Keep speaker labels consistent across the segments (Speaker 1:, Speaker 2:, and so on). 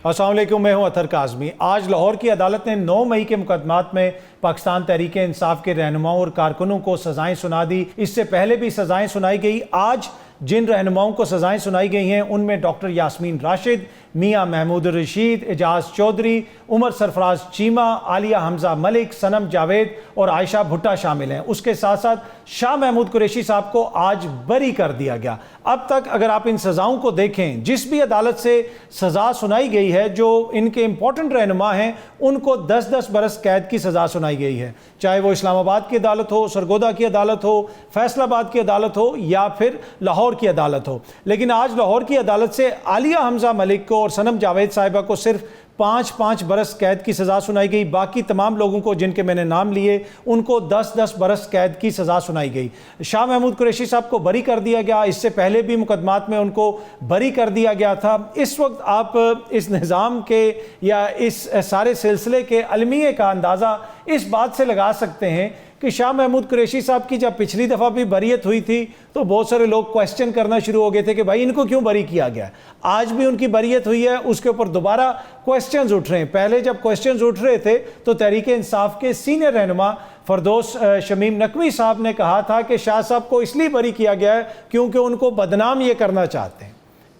Speaker 1: السلام علیکم، میں ہوں اطہر کاظمی۔ آج لاہور کی عدالت نے 9 مئی کے مقدمات میں پاکستان تحریک انصاف کے رہنماؤں اور کارکنوں کو سزائیں سنا دی۔ اس سے پہلے بھی سزائیں سنائی گئی۔ آج جن رہنماؤں کو سزائیں سنائی گئی ہیں ان میں ڈاکٹر یاسمین راشد، میاں محمود الرشید، اعجاز چودھری، عمر سرفراز چیمہ، عالیہ حمزہ ملک، صنم جاوید اور عائشہ بھٹا شامل ہیں۔ اس کے ساتھ ساتھ شاہ محمود قریشی صاحب کو آج بری کر دیا گیا۔ اب تک اگر آپ ان سزاؤں کو دیکھیں، جس بھی عدالت سے سزا سنائی گئی ہے، جو ان کے امپورٹنٹ رہنما ہیں ان کو 10 برس قید کی سزا سنائی گئی ہے، چاہے وہ اسلام آباد کی عدالت ہو، سرگودا کی عدالت ہو، فیصل آباد کی عدالت ہو یا پھر لاہور کی عدالت ہو۔ لیکن آج لاہور کی عدالت سے عالیہ حمزہ ملک کو اور صنم جاوید صاحبہ کو صرف 5 برس قید کی سزا سنائی گئی۔ باقی تمام لوگوں کو جن کے میں نے نام لیے ان کو 10 برس قید کی سزا سنائی گئی۔ شاہ محمود قریشی صاحب کو بری کر دیا گیا۔ اس سے پہلے بھی مقدمات میں ان کو بری کر دیا گیا تھا۔ اس وقت آپ اس نظام کے یا اس سارے سلسلے کے المیے کا اندازہ اس بات سے لگا سکتے ہیں کہ شاہ محمود قریشی صاحب کی جب پچھلی دفعہ بھی بریت ہوئی تھی تو بہت سارے لوگ کوسچن کرنا شروع ہو گئے تھے کہ بھائی ان کو کیوں بری کیا گیا ہے۔ آج بھی ان کی بریت ہوئی ہے، اس کے اوپر دوبارہ کوسچنز اٹھ رہے ہیں۔ پہلے جب کوسچنز اٹھ رہے تھے تو تحریک انصاف کے سینئر رہنما فردوس شمیم نقوی صاحب نے کہا تھا کہ شاہ صاحب کو اس لیے بری کیا گیا ہے کیونکہ ان کو بدنام یہ کرنا چاہتے ہیں۔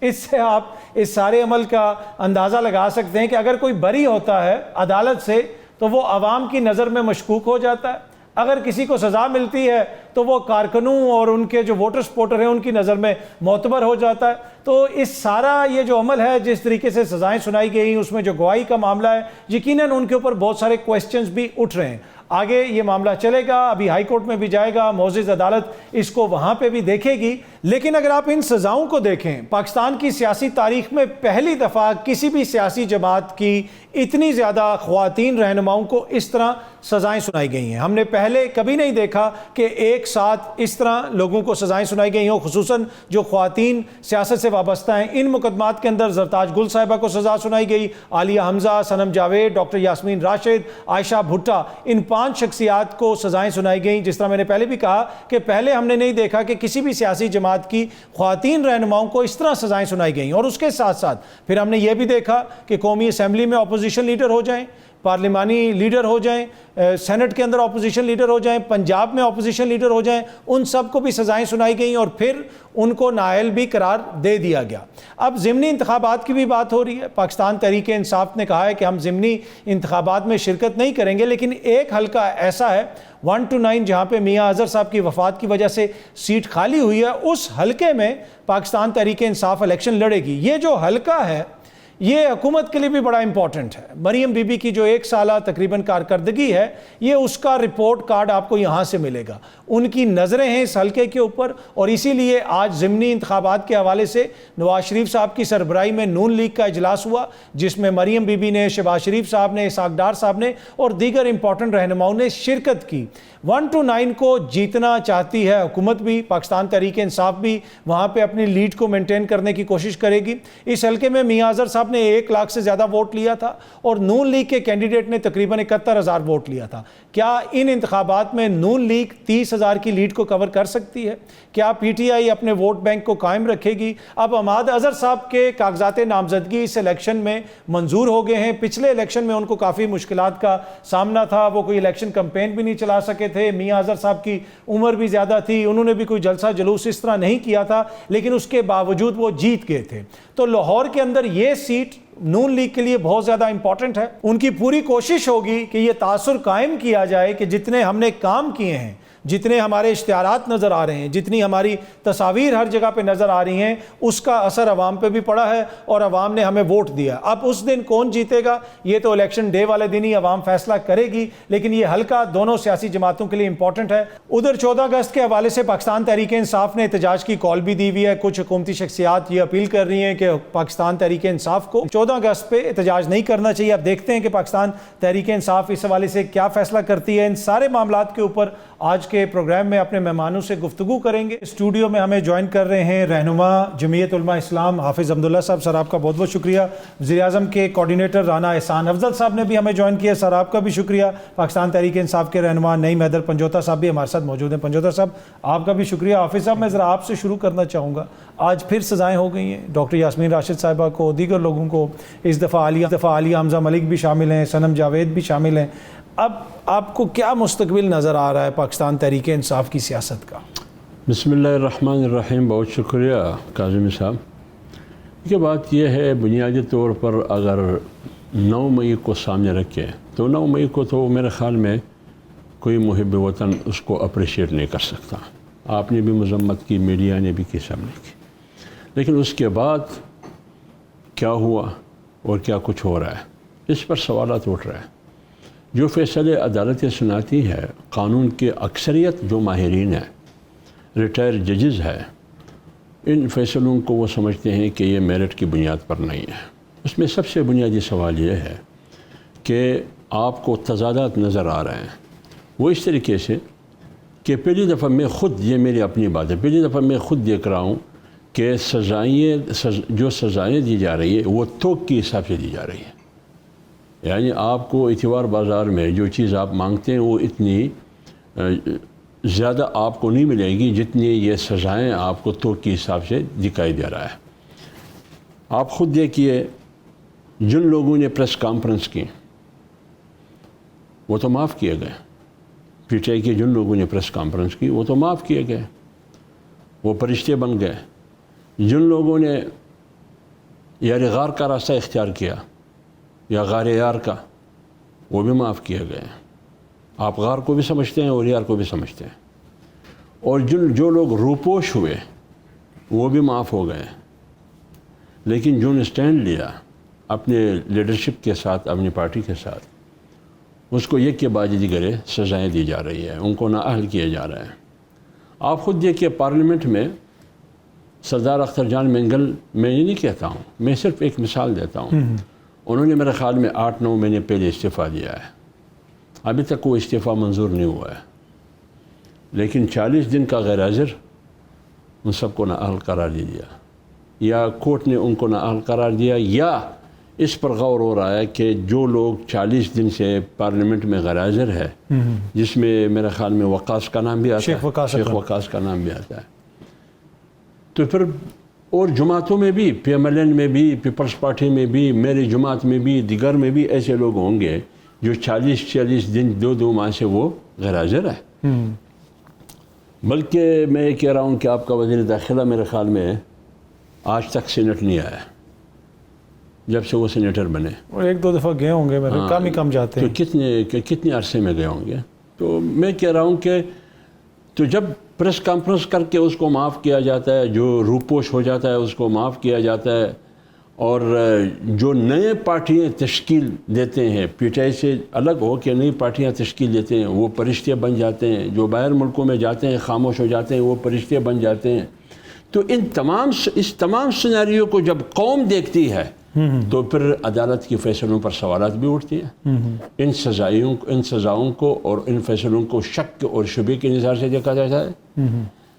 Speaker 1: اس سے آپ اس سارے عمل کا اندازہ لگا سکتے ہیں کہ اگر کوئی بری ہوتا ہے عدالت سے تو وہ عوام کی نظر میں مشکوک ہو جاتا ہے، اگر کسی کو سزا ملتی ہے تو وہ کارکنوں اور ان کے جو ووٹر سپورٹر ہیں ان کی نظر میں معتبر ہو جاتا ہے۔ تو اس سارا یہ جو عمل ہے، جس طریقے سے سزائیں سنائی گئی، اس میں جو گواہی کا معاملہ ہے، یقیناً ان کے اوپر بہت سارے کوسچنز بھی اٹھ رہے ہیں۔ آگے یہ معاملہ چلے گا، ابھی ہائی کورٹ میں بھی جائے گا، معزز عدالت اس کو وہاں پہ بھی دیکھے گی۔ لیکن اگر آپ ان سزاؤں کو دیکھیں، پاکستان کی سیاسی تاریخ میں پہلی دفعہ کسی بھی سیاسی جماعت کی اتنی زیادہ خواتین رہنماؤں کو اس طرح سزائیں سنائی گئی ہیں۔ ہم نے پہلے کبھی نہیں دیکھا کہ ایک ساتھ اس طرح لوگوں کو سزائیں سنائی گئی ہوں، خصوصاً جو خواتین سیاست سے وابستہ ہیں۔ ان مقدمات کے اندر زرتاج گل صاحبہ کو سزا سنائی گئی، عالیہ حمزہ، صنم جاوید، ڈاکٹر یاسمین راشد، عائشہ بھٹا، ان 5 شخصیات کو سزائیں سنائی گئیں۔ جس طرح میں نے پہلے بھی کہا کہ پہلے ہم نے نہیں دیکھا کہ کسی بھی سیاسی جماعت کی خواتین رہنماؤں کو اس طرح سزائیں سنائی گئیں۔ اور اس کے ساتھ ساتھ پھر ہم نے یہ بھی دیکھا کہ قومی اسمبلی میں اپوزیشن لیڈر ہو جائیں، پارلیمانی لیڈر ہو جائیں، سینٹ کے اندر اپوزیشن لیڈر ہو جائیں، پنجاب میں اپوزیشن لیڈر ہو جائیں، ان سب کو بھی سزائیں سنائی گئیں اور پھر ان کو نااہل بھی قرار دے دیا گیا۔ اب ضمنی انتخابات کی بھی بات ہو رہی ہے۔ پاکستان تحریک انصاف نے کہا ہے کہ ہم ضمنی انتخابات میں شرکت نہیں کریں گے، لیکن ایک حلقہ ایسا ہے 1 to 9 جہاں پہ میاں اظہر صاحب کی وفات کی وجہ سے سیٹ خالی ہوئی ہے، اس حلقے میں پاکستان تحریک انصاف الیکشن لڑے گی۔ یہ جو حلقہ ہے یہ حکومت کے لیے بھی بڑا امپورٹنٹ ہے۔ مریم بی بی کی جو 1 سالہ تقریباً کارکردگی ہے، یہ اس کا رپورٹ کارڈ آپ کو یہاں سے ملے گا۔ ان کی نظریں ہیں اس حلقے کے اوپر، اور اسی لیے آج ضمنی انتخابات کے حوالے سے نواز شریف صاحب کی سربراہی میں نون لیگ کا اجلاس ہوا، جس میں مریم بی بی نے، شہباز شریف صاحب نے، اسحاق ڈار صاحب نے اور دیگر امپورٹنٹ رہنماؤں نے شرکت کی۔ 1 to 9 کو جیتنا چاہتی ہے حکومت بھی، پاکستان تحریک انصاف بھی وہاں پہ اپنی لیڈ کو مینٹین کرنے کی کوشش کرے گی۔ اس حلقے میں میاں اظہر صاحب نے 1 لاکھ سے زیادہ ووٹ لیا تھا اور نون لیگ کے کینڈیڈیٹ نے تقریباً 71,000 ووٹ لیا تھا۔ کیا ان انتخابات میں نون لیگ 30,000 کی لیڈ کو کور کر سکتی ہے؟ کیا پی ٹی آئی اپنے ووٹ بینک کو قائم رکھے گی؟ اب عماد اظہر صاحب کے کاغذات نامزدگی اس الیکشن میں منظور ہو گئے ہیں۔ پچھلے الیکشن میں ان کو کافی مشکلات کا سامنا تھا، وہ کوئی الیکشن کمپین بھی نہیں چلا سکے تھے۔ میاں اظہر صاحب کی عمر بھی زیادہ تھی، انہوں نے بھی کوئی جلسہ جلوس اس طرح نہیں کیا تھا، لیکن اس کے باوجود وہ جیت گئے تھے۔ تو لاہور کے اندر یہ سیٹ نون لیگ کے لیے بہت زیادہ امپورٹنٹ ہے۔ ان کی پوری کوشش ہوگی کہ یہ تاثر قائم کیا جائے کہ جتنے ہم نے کام کیے ہیں، جتنے ہمارے اشتہارات نظر آ رہے ہیں، جتنی ہماری تصاویر ہر جگہ پہ نظر آ رہی ہیں، اس کا اثر عوام پہ بھی پڑا ہے اور عوام نے ہمیں ووٹ دیا۔ اب اس دن کون جیتے گا یہ تو الیکشن ڈے والے دن ہی عوام فیصلہ کرے گی، لیکن یہ حلقہ دونوں سیاسی جماعتوں کے لیے امپورٹنٹ ہے۔ ادھر 14 اگست کے حوالے سے پاکستان تحریک انصاف نے احتجاج کی کال بھی دی ہوئی ہے۔ کچھ حکومتی شخصیات یہ اپیل کر رہی ہیں کہ پاکستان تحریک انصاف کو 14 اگست پہ احتجاج نہیں کرنا چاہیے۔ اب دیکھتے ہیں کہ پاکستان تحریک انصاف اس حوالے سے کیا فیصلہ کرتی ہے۔ ان سارے معاملات کے اوپر آج کے پروگرام میں اپنے مہمانوں سے گفتگو کریں گے۔ اسٹوڈیو میں ہمیں جوائن کر رہے ہیں رہنما جمعیت علماء اسلام حافظ عبداللہ صاحب، سر آپ کا بہت بہت شکریہ۔ وزیر اعظم کے کوارڈینیٹر رانا احسان افضل صاحب نے بھی ہمیں جوائن کیا، سر آپ کا بھی شکریہ۔ پاکستان تحریک انصاف کے رہنما نعیم حیدر پنجوتا صاحب بھی ہمارے ساتھ موجود ہیں، پنجوتا صاحب آپ کا بھی شکریہ۔ حافظ صاحب میں ذرا آپ سے شروع کرنا چاہوں گا، آج پھر سزائیں ہو گئی ہیں ڈاکٹر یاسمین راشد صاحبہ کو، دیگر لوگوں کو، اس دفعہ عالیہ حمزہ ملک بھی شامل ہیں، صنم جاوید بھی شامل ہیں۔ اب آپ کو کیا مستقبل نظر آ رہا ہے پاکستان تحریک انصاف کی سیاست کا؟
Speaker 2: بسم اللہ الرحمن الرحیم، بہت شکریہ کاظمی صاحب۔ یہ بات یہ ہے بنیادی طور پر اگر 9 مئی کو سامنے رکھے تو 9 مئی کو تو میرے خیال میں کوئی محب وطن اس کو اپریشیٹ نہیں کر سکتا۔ آپ نے بھی مذمت کی، میڈیا نے بھی کی، سب نے کی، لیکن اس کے بعد کیا ہوا اور کیا کچھ ہو رہا ہے اس پر سوالات اٹھ رہے ہیں۔ جو فیصلے عدالتیں سناتی ہے، قانون کے اکثریت جو ماہرین ہیں، ریٹائر ججز ہے، ان فیصلوں کو وہ سمجھتے ہیں کہ یہ میرٹ کی بنیاد پر نہیں ہے۔ اس میں سب سے بنیادی سوال یہ ہے کہ آپ کو تضادات نظر آ رہے ہیں، وہ اس طریقے سے کہ پہلی دفعہ میں خود، یہ میری اپنی بات ہے، پہلی دفعہ میں خود دیکھ رہا ہوں کہ جو سزائیں دی جا رہی ہے وہ توق کے حساب سے دی جا رہی ہے۔ یعنی آپ کو اعتبار بازار میں جو چیز آپ مانگتے ہیں وہ اتنی زیادہ آپ کو نہیں ملے گی جتنی یہ سزائیں آپ کو توق کے حساب سے دکھائی دے رہا ہے۔ آپ خود دیکھیے، جن لوگوں نے پریس کانفرنس کی وہ تو معاف کیے گئے، پی ٹی آئی کے جن لوگوں نے پریس کانفرنس کی وہ تو معاف کیے گئے، وہ فرشتے بن گئے۔ جن لوگوں نے یار غار کا راستہ اختیار کیا یا غار یار کا، وہ بھی معاف کیے گئے۔ آپ غار کو بھی سمجھتے ہیں اور یار کو بھی سمجھتے ہیں۔ اور جو لوگ روپوش ہوئے وہ بھی معاف ہو گئے، لیکن جو نے سٹینڈ لیا اپنے لیڈرشپ کے ساتھ، اپنی پارٹی کے ساتھ، اس کو یک کے بعد دیگرے سزائیں دی جا رہی ہے، ان کو نااہل کیا جا رہا ہے۔ آپ خود دیکھیے پارلیمنٹ میں سردار اختر جان مینگل، میں یہ نہیں کہتا ہوں، میں صرف ایک مثال دیتا ہوں، انہوں نے میرے خیال میں 8-9 مہینے پہلے استعفیٰ دیا ہے، ابھی تک وہ استعفیٰ منظور نہیں ہوا ہے، لیکن 40 دن کا غیر حاضر ان سب کو نااہل قرار دے دیا، یا کورٹ نے ان کو نااہل قرار دیا، یا اس پر غور ہو رہا ہے کہ جو لوگ 40 دن سے پارلیمنٹ میں غیر حاضر ہے، جس میں میرے خیال میں وقاص کا نام بھی آتا ہے، شیخ وقاص کا نام بھی آتا ہے، تو پھر اور جماعتوں میں بھی، پی ایم ایل این میں بھی، پیپلز پارٹی میں بھی، میری جماعت میں بھی، دیگر میں بھی ایسے لوگ ہوں گے جو 40 دن 2 ماہ سے وہ غیر حاضر ہے۔ بلکہ میں یہ کہہ رہا ہوں کہ آپ کا وزیر داخلہ میرے خیال میں آج تک سینٹ نہیں آیا جب سے وہ سینیٹر بنے،
Speaker 1: اور 1-2 دفعہ گئے ہوں گے، کم ہی کم جاتے ہیں،
Speaker 2: تو کتنے عرصے میں گئے ہوں گے۔ تو میں کہہ رہا ہوں کہ تو جب پریس کانفرنس کر کے اس کو معاف کیا جاتا ہے، جو روپوش ہو جاتا ہے اس کو معاف کیا جاتا ہے، اور جو نئے پارٹیاں تشکیل دیتے ہیں، پی ٹی آئی سے الگ ہو کے نئی پارٹیاں تشکیل دیتے ہیں، وہ فرشتے بن جاتے ہیں، جو باہر ملکوں میں جاتے ہیں خاموش ہو جاتے ہیں وہ فرشتے بن جاتے ہیں۔ تو اس تمام سیناریو کو جب قوم دیکھتی ہے تو پھر عدالت کے فیصلوں پر سوالات بھی اٹھتی ہیں۔ ان سزاؤں کو اور ان فیصلوں کو شک اور شبے کے نظر سے دیکھا جاتا ہے۔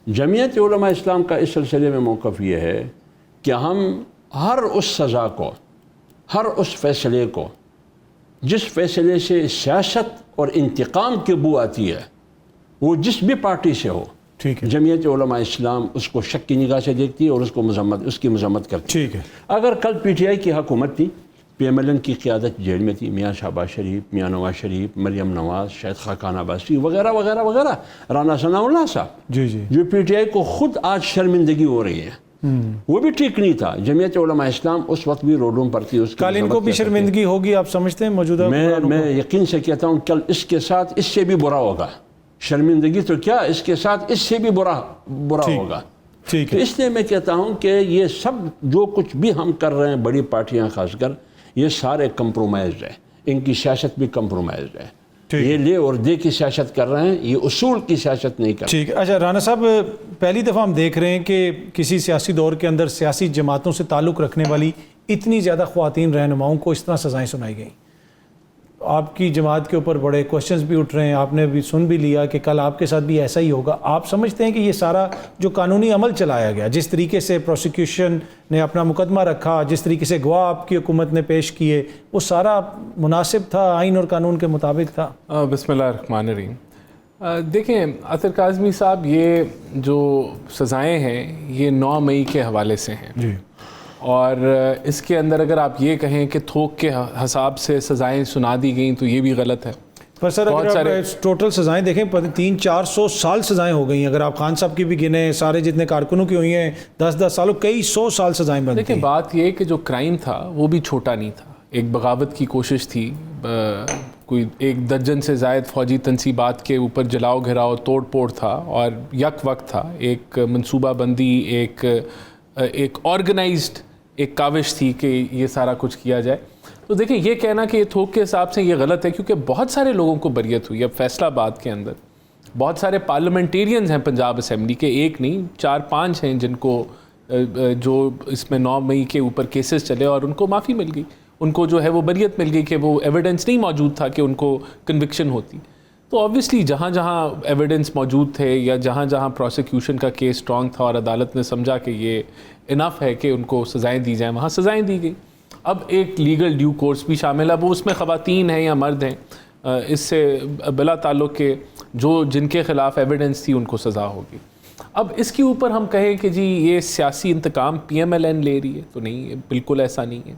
Speaker 2: جمعیت علماء اسلام کا اس سلسلے میں موقف یہ ہے کہ ہم ہر اس سزا کو، ہر اس فیصلے کو، جس فیصلے سے سیاست اور انتقام کی بو آتی ہے، وہ جس بھی پارٹی سے ہو، جمعیت علماء اسلام اس کو شک کی نگاہ سے دیکھتی ہے اور اس کی مذمت کرتی ہے۔ اگر کل پی ٹی آئی کی حکومت تھی، پی ایم ایل این کی قیادت جیل میں تھی، میاں شہباز شریف، میاں نواز شریف، مریم نواز، شاہد خاقان عباسی وغیرہ وغیرہ وغیرہ، رانا ثناء اللہ صاحب، جو پی ٹی آئی کو خود آج شرمندگی ہو رہی ہے، وہ بھی ٹھیک نہیں تھا۔ جمعیت علماء اسلام اس وقت بھی روڈوں پر تھی،
Speaker 1: کل ان کو بھی شرمندگی ہوگی آپ سمجھتے ہیں موجودہ؟
Speaker 2: میں یقین سے کہتا ہوں کل اس کے ساتھ اس سے بھی برا ہوگا، شرمندگی تو کیا، اس کے ساتھ اس سے بھی برا ہوگا۔ تو اس لیے میں کہتا ہوں کہ یہ سب جو کچھ بھی ہم کر رہے ہیں، بڑی پارٹیاں خاص کر، یہ سارے کمپرومائزڈ ہیں، ان کی سیاست بھی کمپرومائزڈ ہے، یہ لے اور دے کی سیاست کر رہے ہیں، یہ اصول کی سیاست نہیں کر رہے۔
Speaker 1: ٹھیک ہے، اچھا رانا صاحب، پہلی دفعہ ہم دیکھ رہے ہیں کہ کسی سیاسی دور کے اندر سیاسی جماعتوں سے تعلق رکھنے والی اتنی زیادہ خواتین رہنماؤں کو اس طرح سزائیں سنائی گئیں۔ آپ کی جماعت کے اوپر بڑے کوشچنز بھی اٹھ رہے ہیں, آپ نے بھی سن بھی لیا کہ کل آپ کے ساتھ بھی ایسا ہی ہوگا. آپ سمجھتے ہیں کہ یہ سارا جو قانونی عمل چلایا گیا, جس طریقے سے پروسیکیوشن نے اپنا مقدمہ رکھا, جس طریقے سے گواہ آپ کی حکومت نے پیش کیے, وہ سارا مناسب تھا, آئین اور قانون کے مطابق تھا؟
Speaker 3: بسم اللہ الرحمن الرحیم. دیکھیں اطہر کاظمی صاحب, یہ جو سزائیں ہیں یہ 9 مئی کے حوالے سے ہیں
Speaker 1: جی,
Speaker 3: اور اس کے اندر اگر آپ یہ کہیں کہ تھوک کے حساب سے سزائیں سنا دی گئیں تو یہ بھی غلط ہے.
Speaker 1: پر سر اگر آپ ٹوٹل سزائیں دیکھیں 300-400 سال سزائیں ہو گئی ہیں. اگر آپ خان صاحب کی بھی گنیں, سارے جتنے کارکنوں کی ہوئی ہیں 10-10 سالوں, کئی 100 سال سزائیں بنتی ہیں.
Speaker 3: دیکھیں بات یہ کہ جو کرائم تھا وہ بھی چھوٹا نہیں تھا. ایک بغاوت کی کوشش تھی, کوئی 1 درجن سے زائد فوجی تنصیبات کے اوپر جلاؤ گھراؤ توڑ پھوڑ تھا, اور یک وقت تھا, ایک منصوبہ بندی, ایک آرگنائزڈ ایک کاوش تھی کہ یہ سارا کچھ کیا جائے. تو دیکھیں یہ کہنا کہ یہ تھوک کے حساب سے یہ غلط ہے, کیونکہ بہت سارے لوگوں کو بریت ہوئی. اب فیصلہ آباد کے اندر بہت سارے پارلیمنٹیرینز ہیں پنجاب اسمبلی کے, ایک نہیں 4-5 ہیں جن کو جو اس میں 9 مئی کے اوپر کیسز چلے اور ان کو معافی مل گئی, ان کو جو ہے وہ بریت مل گئی کہ وہ ایویڈنس نہیں موجود تھا کہ ان کو کنوکشن ہوتی. تو آبویسلی جہاں جہاں ایویڈنس موجود تھے یا جہاں جہاں پروسیکیوشن کا کیس اسٹرانگ تھا اور عدالت نے سمجھا کہ یہ انف ہے کہ ان کو سزائیں دی جائیں, وہاں سزائیں دی گئی. اب ایک لیگل ڈیو کورس بھی شامل ہے, وہ اس میں خواتین ہیں یا مرد ہیں, اس سے بلا تعلق کے جو جن کے خلاف ایویڈنس تھی ان کو سزا ہوگی. اب اس کے اوپر ہم کہیں کہ جی یہ سیاسی انتقام PMLN لے رہی ہے, تو نہیں, بالکل ایسا نہیں ہے.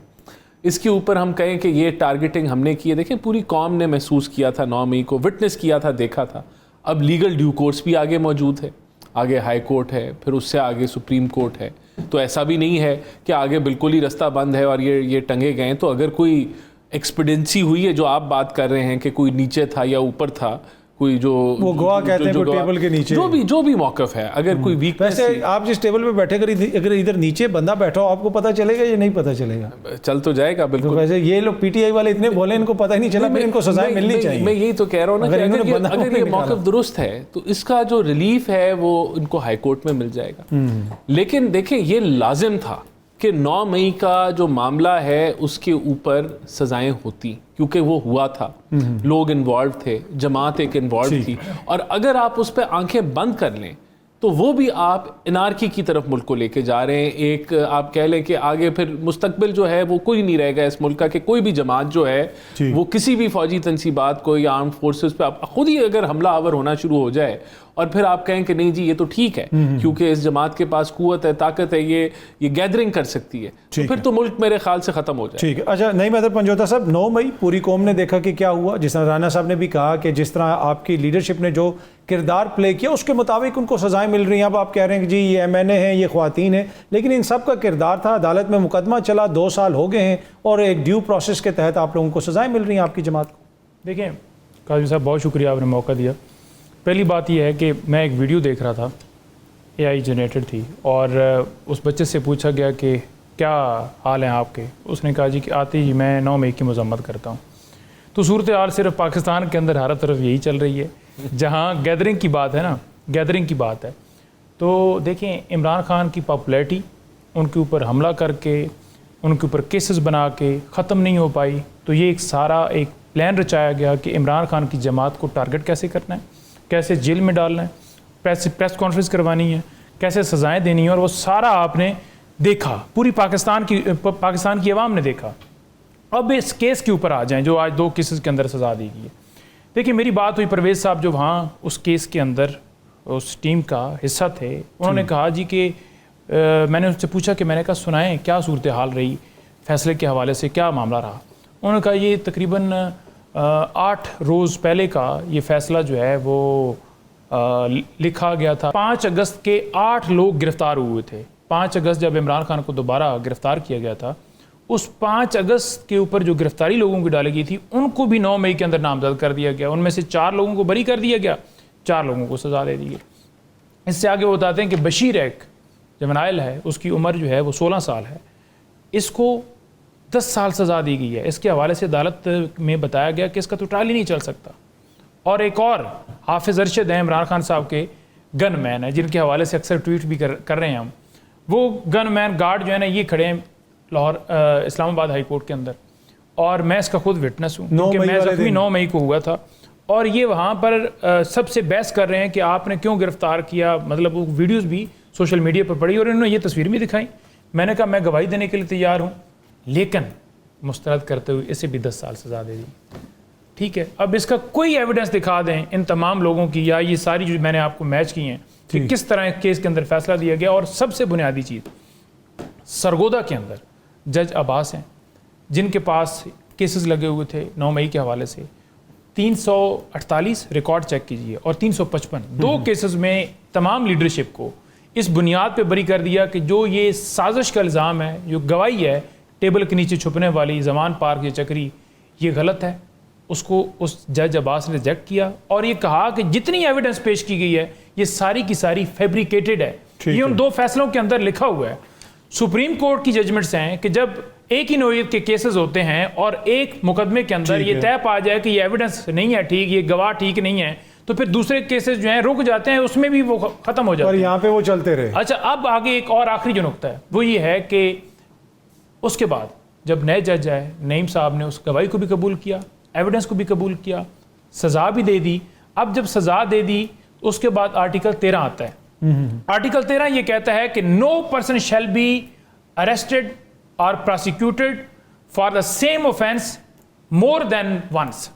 Speaker 3: اس کے اوپر ہم کہیں کہ یہ ٹارگیٹنگ ہم نے کی ہے, دیکھیں پوری قوم نے محسوس کیا تھا 9 مئی کو, وٹنس کیا تھا, دیکھا تھا. اب لیگل ڈیو کورس بھی آگے موجود ہے, آگے ہائی کورٹ ہے, پھر اس سے آگے سپریم کورٹ ہے. تو ایسا بھی نہیں ہے کہ آگے بالکل ہی رستہ بند ہے اور یہ ٹنگے گئے. تو اگر کوئی ایکسپیڈنسی ہوئی ہے جو آپ بات کر رہے ہیں کہ کوئی نیچے تھا یا اوپر تھا, کوئی جو
Speaker 1: وہ گواہ کہتے ہیں کوئی ٹیبل کے نیچے,
Speaker 3: جو بھی موقف ہے, اگر کوئی ویکنس,
Speaker 1: ویسے آپ جس ٹیبل پہ بیٹھے اگر ادھر نیچے بندہ بیٹھا ہو آپ کو پتہ چلے گا یا نہیں پتہ چلے گا؟
Speaker 3: چل تو جائے گا بالکل.
Speaker 1: ویسے یہ لوگ PTI والے اتنے بولے, ان کو پتہ ہی نہیں چلا, پھر ان کو سزائیں ملنی چاہیے.
Speaker 3: میں یہی تو کہہ رہا ہوں نا کہ اگر یہ موقف درست ہے تو اس کا جو ریلیف ہے وہ ان کو ہائی کورٹ میں مل جائے گا. لیکن دیکھیں یہ لازم تھا کہ 9 مئی کا جو معاملہ ہے اس کے اوپر سزائیں ہوتی, کیونکہ وہ ہوا تھا, لوگ انوالو تھے, جماعت ایک انوالو تھی. اور اگر آپ اس پہ آنکھیں بند کر لیں تو وہ بھی آپ انارکی کی طرف ملک کو لے کے جا رہے ہیں. ایک آپ کہہ لیں کہ آگے پھر مستقبل جو ہے وہ کوئی نہیں رہے گا اس ملک کا, کہ کوئی بھی جماعت جو ہے وہ کسی بھی فوجی تنصیبات کو یا آرمڈ فورسز پہ خود ہی اگر حملہ آور ہونا شروع ہو جائے اور پھر آپ کہیں کہ نہیں جی یہ تو ٹھیک ہے کیونکہ اس جماعت کے پاس قوت ہے, طاقت ہے, یہ گیدرنگ کر سکتی ہے, تو پھر تو ملک میرے خیال سے ختم ہو جائے.
Speaker 1: ٹھیک ہے. اچھا نہیں مہتر پنجوتا صاحب, 9 مئی پوری قوم نے دیکھا کہ کیا ہوا, جس طرح رانا صاحب نے بھی کہا کہ جس طرح آپ کی لیڈرشپ نے جو کردار پلے کیا اس کے مطابق ان کو سزائیں مل رہی ہیں. اب آپ کہہ رہے ہیں کہ جی یہ MNA ہیں, یہ خواتین ہیں, لیکن ان سب کا کردار تھا, عدالت میں مقدمہ چلا, 2 سال ہو گئے ہیں اور ایک ڈیو پروسیس کے تحت آپ لوگوں کو سزائیں مل رہی ہیں آپ کی جماعت کو.
Speaker 4: دیکھیں کاظمی صاحب بہت شکریہ, آپ نے موقع دیا. پہلی بات یہ ہے کہ میں ایک ویڈیو دیکھ رہا تھا, AI جنریٹڈ تھی, اور اس بچے سے پوچھا گیا کہ کیا حال ہیں آپ کے. اس نے کہا جی کہ آتے ہی میں 9 مئی کی مذمت کرتا ہوں. تو صورتحال صرف پاکستان کے اندر ہر طرف یہی چل رہی ہے, جہاں گیدرنگ کی بات ہے نا, گیدرنگ کی بات ہے. تو دیکھیں عمران خان کی پاپولیرٹی ان کے اوپر حملہ کر کے, ان کے اوپر کیسز بنا کے ختم نہیں ہو پائی. تو یہ ایک سارا ایک پلان رچایا گیا کہ عمران خان کی جماعت کو ٹارگٹ کیسے کرنا ہے, کیسے جیل میں ڈالنا ہے, پریس کانفرنس کروانی ہے, کیسے سزائیں دینی ہیں, اور وہ سارا آپ نے دیکھا, پوری پاکستان کی عوام نے دیکھا. اب اس کیس کے اوپر آ جائیں جو آج 2 کیسز کے اندر سزا دی گئی ہے. دیکھیں میری بات ہوئی پرویز صاحب جو وہاں اس کیس کے اندر اس ٹیم کا حصہ تھے, انہوں نے کہا جی کہ میں نے ان سے پوچھا کہ میں نے کہا سنائیں کیا صورتحال رہی فیصلے کے حوالے سے, کیا معاملہ رہا. انہوں نے کہا یہ تقریباً 8 روز پہلے کا یہ فیصلہ جو ہے وہ لکھا گیا تھا. 5 اگست کے 8 لوگ گرفتار ہوئے تھے. 5 اگست جب عمران خان کو دوبارہ گرفتار کیا گیا تھا, اس 5 اگست کے اوپر جو گرفتاری لوگوں کی ڈالی گئی تھی ان کو بھی 9 مئی کے اندر نامزد کر دیا گیا. ان میں سے 4 لوگوں کو بری کر دیا گیا, 4 لوگوں کو سزا دے دی گئی. اس سے آگے وہ بتاتے ہیں کہ بشیر ایک جمنائل ہے, اس کی عمر جو ہے وہ 16 سال ہے, اس کو 10 سال سزا دی گئی ہے. اس کے حوالے سے عدالت میں بتایا گیا کہ اس کا تو ٹرائل ہی نہیں چل سکتا. اور ایک اور حافظ ارشد ہیں عمران خان صاحب کے گن مین ہیں, جن کے حوالے سے اکثر ٹویٹ بھی کر رہے ہیں ہم. وہ گن مین گارڈ جو ہے نا یہ کھڑے ہیں لاہور اسلام آباد ہائی کورٹ کے اندر, اور میں اس کا خود وٹنس ہوں
Speaker 1: 9
Speaker 4: کیونکہ
Speaker 1: مئی
Speaker 4: میں
Speaker 1: والے
Speaker 4: زخمی
Speaker 1: دن
Speaker 4: 9 مئی کو ہوا تھا، اور یہ وہاں پر سب سے بحث کر رہے ہیں کہ آپ نے کیوں گرفتار کیا، مطلب وہ ویڈیوز بھی سوشل میڈیا پر پڑی اور انہوں نے یہ تصویر بھی دکھائی. میں نے کہا میں گواہی دینے کے لیے تیار ہوں، لیکن مسترد کرتے ہوئے اسے بھی 10 سال سزا دے دی. ٹھیک ہے، اب اس کا کوئی ایویڈنس دکھا دیں ان تمام لوگوں کی، یا یہ ساری جو میں نے آپ کو میچ کی ہیں کہ کس طرح کیس کے اندر فیصلہ دیا گیا. اور سب سے بنیادی چیز، سرگودا کے اندر جج عباس ہیں جن کے پاس کیسز لگے ہوئے تھے 9 مئی کے حوالے سے، 348 ریکارڈ چیک کیجئے اور 355 دو کیسز میں تمام لیڈرشپ کو اس بنیاد پہ بری کر دیا کہ جو یہ سازش کا الزام ہے، جو گواہی ہے ٹیبل کے نیچے چھپنے والی زمان پارک یا چکری، یہ غلط ہے. اس کو اس جج عباس نے ریجیکٹ کیا اور یہ کہا کہ جتنی ایویڈنس پیش کی گئی ہے یہ ساری کی ساری فیبریکیٹڈ ہے. یہ ان 2 فیصلوں کے اندر لکھا ہوا ہے. سپریم کورٹ کی ججمنٹس ہیں کہ جب ایک ہی نوعیت کے کیسز ہوتے ہیں اور ایک مقدمے کے اندر یہ طے پا جائے کہ یہ ایویڈنس نہیں ہے ٹھیک، یہ گواہ ٹھیک نہیں ہے، تو پھر دوسرے کیسز جو ہیں رک جاتے ہیں، اس میں بھی وہ ختم ہو جاتے ہیں
Speaker 1: اور یہاں پہ وہ چلتے رہے.
Speaker 4: اچھا، اب آگے ایک اور آخری جو نقطہ ہے وہ یہ ہے کہ اس کے بعد جب نئے جج آئے، نعیم صاحب نے اس گواہی کو بھی قبول کیا، ایویڈنس کو بھی قبول کیا، سزا بھی دے دی. اب جب سزا دے دی اس کے بعد آرٹیکل 13 آتا ہے. آرٹیکل 13 یہ کہتا ہے کہ no person shall be arrested or prosecuted for the same offense more than once.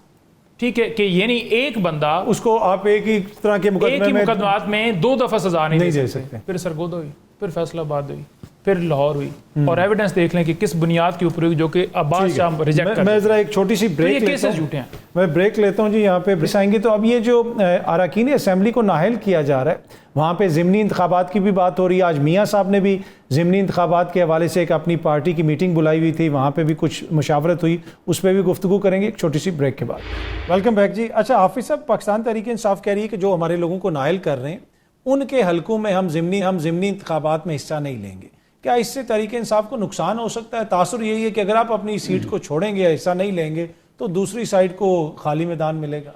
Speaker 4: ٹھیک ہے، کہ یعنی ایک بندہ
Speaker 1: اس کو آپ ایک ہی طرح کے
Speaker 4: مقدمات میں 2 دفعہ سزا نہیں دے سکتے. پھر سرگودا ہوئی، پھر فیصلہ آباد ہوئی، پھر لاہور ہوئی، اور ایویڈنس دیکھ لیں کہ کس بنیاد کے اوپر ہوئی جو کہ عباس شاہ ریجیکٹ کر.
Speaker 1: میں ذرا ایک چھوٹی سی بریک لیتا ہوں، میں بریک لیتا ہوں جی. یہاں پہ آئیں گے تو اب یہ جو اراکین اسمبلی کو نااہل کیا جا رہا ہے، وہاں پہ ضمنی انتخابات کی بھی بات ہو رہی ہے. آج میاں صاحب نے بھی ضمنی انتخابات کے حوالے سے ایک اپنی پارٹی کی میٹنگ بلائی ہوئی تھی، وہاں پہ بھی کچھ مشاورت ہوئی، اس پہ بھی گفتگو کریں گے ایک چھوٹی سی بریک کے بعد. ویلکم بیک جی. اچھا حافظ صاحب، پاکستان تحریک انصاف کہہ رہی ہے کہ جو ہمارے لوگوں کو نااہل کر رہے ہیں ان کے حلقوں میں ہم ضمنی انتخابات میں حصہ نہیں لیں گے. کیا اس سے تحریک انصاف کو نقصان ہو سکتا ہے؟ تاثر یہی ہے کہ اگر آپ اپنی سیٹ کو چھوڑیں گے یا حصہ نہیں لیں گے تو دوسری سائڈ کو خالی میدان ملے گا.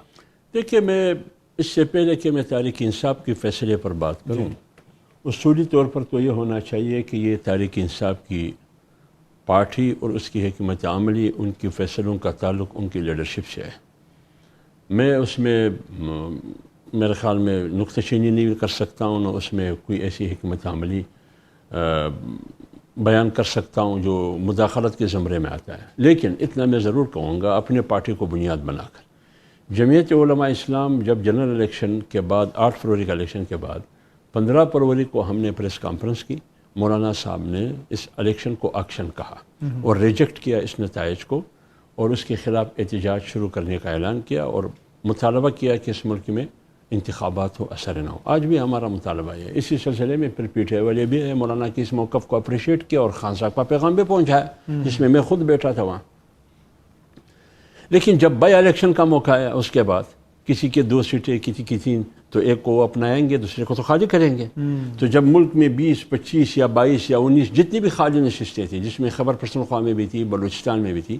Speaker 2: دیکھیے، میں اس سے پہلے کہ میں تحریک انصاف کے فیصلے پر بات کروں، اصولی طور پر تو یہ ہونا چاہیے کہ یہ تحریک انصاف کی پارٹی اور اس کی حکمت عملی، ان کے فیصلوں کا تعلق ان کی لیڈرشپ سے ہے. میں اس میں میرے خیال میں نکتہ چینی نہیں کر سکتا ہوں، نہ اس میں کوئی ایسی حکمت عملی بیان کر سکتا ہوں جو مداخلت کے زمرے میں آتا ہے. لیکن اتنا میں ضرور کہوں گا، اپنے پارٹی کو بنیاد بنا کر جمعیت علماء اسلام جب جنرل الیکشن کے بعد 8 فروری کا الیکشن کے بعد 15 فروری کو ہم نے پریس کانفرنس کی، مولانا صاحب نے اس الیکشن کو آکشن کہا اور ریجیکٹ کیا اس نتائج کو، اور اس کے خلاف احتجاج شروع کرنے کا اعلان کیا اور مطالبہ کیا کہ اس ملک میں انتخابات ہو، اثر نہ ہو. آج بھی ہمارا مطالبہ ہے. اسی سلسلے میں پھر پی ٹی آئی والے بھی ہے، مولانا کی اس موقف کو اپریشیٹ کیا اور خان صاحب کا پیغام بھی پہنچایا جس میں خود بیٹھا تھا وہاں. لیکن جب بائی الیکشن کا موقع آیا اس کے بعد کسی کے 2 سیٹیں، کسی کی 3، تو ایک کو وہ اپنائیں گے، دوسرے کو تو خالی کریں گے. تو جب ملک میں 20، 25 یا 22 یا 19 جتنی بھی خالی نشستیں تھیں، جس میں خیبر پختونخوا میں بھی تھی، بلوچستان میں بھی تھی،